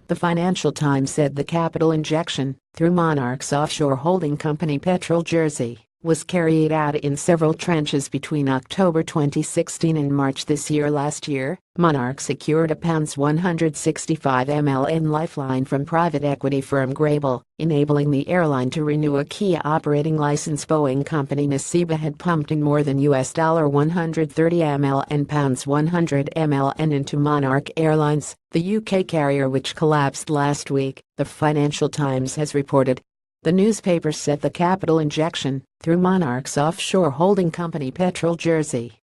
The Financial Times said the capital injection, through Monarchs offshore holding company Petrol Jer, was carried out in several tranches between October 2016 and March this year. Last year, Monarch secured a £165 million lifeline from private equity firm Grable, enabling the airline to renew a key operating license. Boeing company Nasiba had pumped in more than $130 million and £100 million into Monarch Airlines, the UK carrier which collapsed last week, the Financial Times has reported. The newspaper said the capital injection, through Monarchs offshore holding company Petrol Jer,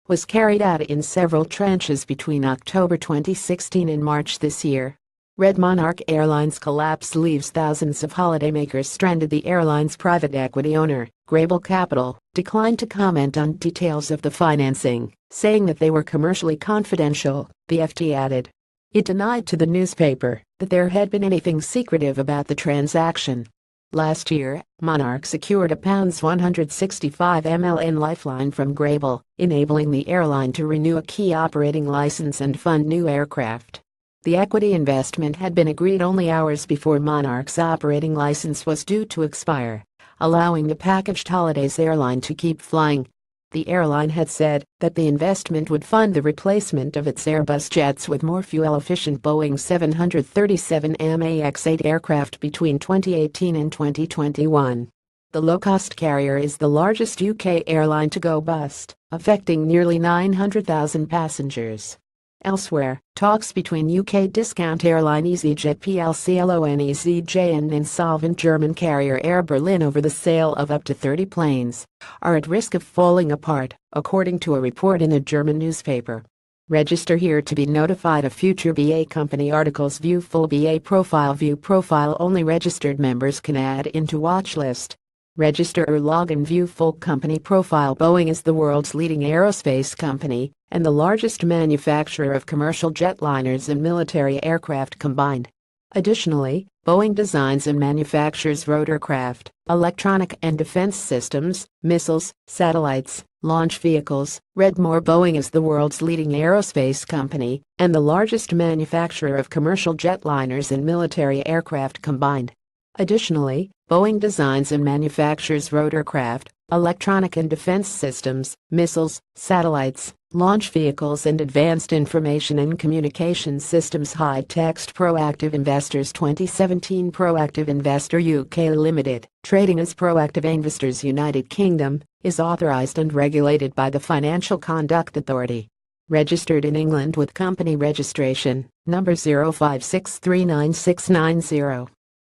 was carried out in several tranches between October 2016 and March this year. Red Monarch Airlines collapse leaves thousands of holidaymakers stranded. The airline's private equity owner, Grable Capital, declined to comment on details of the financing, saying that they were commercially confidential, the FT added. It denied to the newspaper that there had been anything secretive about the transaction. Last year, Monarch secured a £165 million lifeline from Grable, enabling the airline to renew a key operating license and fund new aircraft. The equity investment had been agreed only hours before Monarch's operating license was due to expire, allowing the packaged holidays airline to keep flying. The airline had said that the investment would fund the replacement of its Airbus jets with more fuel-efficient Boeing 737 MAX-8 aircraft between 2018 and 2021. The low-cost carrier is the largest UK airline to go bust, affecting nearly 900,000 passengers. Elsewhere, talks between UK discount airline EasyJet plc (LONEZJ) and insolvent German carrier Air Berlin over the sale of up to 30 planes are at risk of falling apart, according to a report in a German newspaper. Register here to be notified of future BA company articles. View full BA profile. View profile only registered members can add into watch list. Register or log in. View full company profile. Boeing is the world's leading aerospace company and the largest manufacturer of commercial jetliners and military aircraft combined. Additionally, Boeing designs and manufactures rotorcraft, electronic and defense systems, missiles, satellites, launch vehicles. Read more. Boeing is the world's leading aerospace company and the largest manufacturer of commercial jetliners and military aircraft combined. Additionally, Boeing designs and manufactures rotorcraft, electronic and defense systems, missiles, satellites, launch vehicles and advanced information and communication systems. High text. Proactive Investors 2017. Proactive Investor UK Limited, trading as Proactive Investors United Kingdom, is authorised and regulated by the Financial Conduct Authority. Registered in England with company registration number 056396990.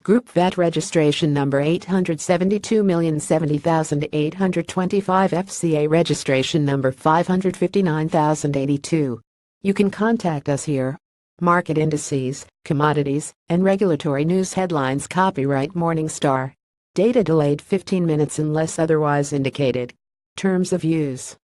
Group VAT registration number 872,070,825. FCA registration number 559,082. You can contact us here. Market indices, commodities, and regulatory news headlines. Copyright Morningstar. Data delayed 15 minutes unless otherwise indicated. Terms of use.